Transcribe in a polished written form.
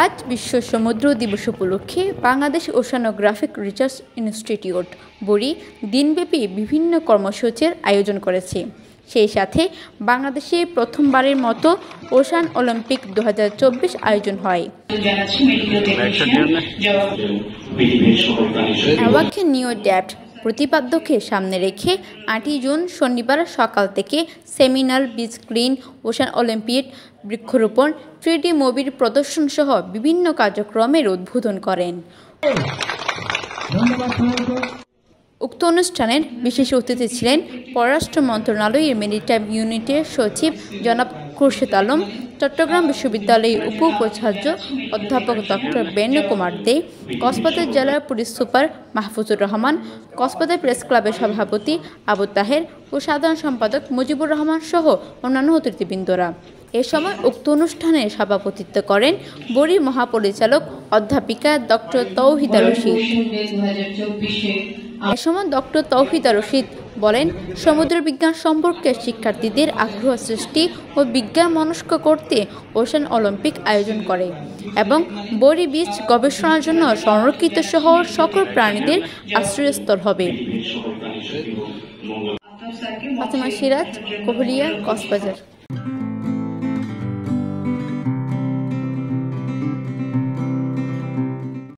আজ বিশ্ব সমুদ্র দিবস উপলক্ষে বাংলাদেশ ওশানোগ্রাফিক রিসার্চ ইনস্টিটিউট বরি দিনব্যাপী বিভিন্ন কর্মসূচির আয়োজন করেছে। সেই সাথে বাংলাদেশে প্রথমবারের মতো ওশান অলিম্পিক 2024 আয়োজন হয়। অ্যাওয়াকে নিউ ডেপ্থ প্রতিপাদ্যকে সামনে রেখে 8 জুন শনিবার সকাল থেকে seminar, beach clean, ocean olympiad, বৃক্ষরোপণ, 3D মুভির প্রদর্শন সহ বিভিন্ন কার্যক্রমের উদ্বোধন করেন। উক্ত অনুষ্ঠানের বিশেষ অতিথি ছিলেন পররাষ্ট্র মন্ত্রণালয়ের মেরিটাইম ইউনিটের সচিব জনাব খুরশেদ আলম, চট্টগ্রাম বিশ্ববিদ্যালয়ের উপ-উপাচার্য অধ্যাপক ডক্টর বেনু কুমার দে, কক্সবাজার জেলার police super Mahfuzur Rahman, Cox's Bazar press ক্লাবের সভাপতি আবু তাহের ও সাধারণ সম্পাদক মুজিবুর রহমান সহ অন্যান্য অতিথিবৃন্দরা। এ সময় উক্ত অনুষ্ঠানে সভাপতিত্ব করেন বরি মহাপরিচালক অধ্যাপিকা ডক্টর তৌহিদা রশিদ। এ সময় ডক্টর তৌহিদা রশিদ বলেন, সমুদ্র বিজ্ঞান সম্পর্কে শিক্ষার্থীদের আগ্রহ সৃষ্টি ও বিজ্ঞান মনস্ক করতে ওশান অলিম্পিক আয়োজন করে এবং বরি বিচ গবেষণার জন্য সংরক্ষিত সহ সকল প্রাণীদের আশ্রয়স্থল হবে। ফাতেমা সিরাজ, কোহলিয়া, কক্সবাজার।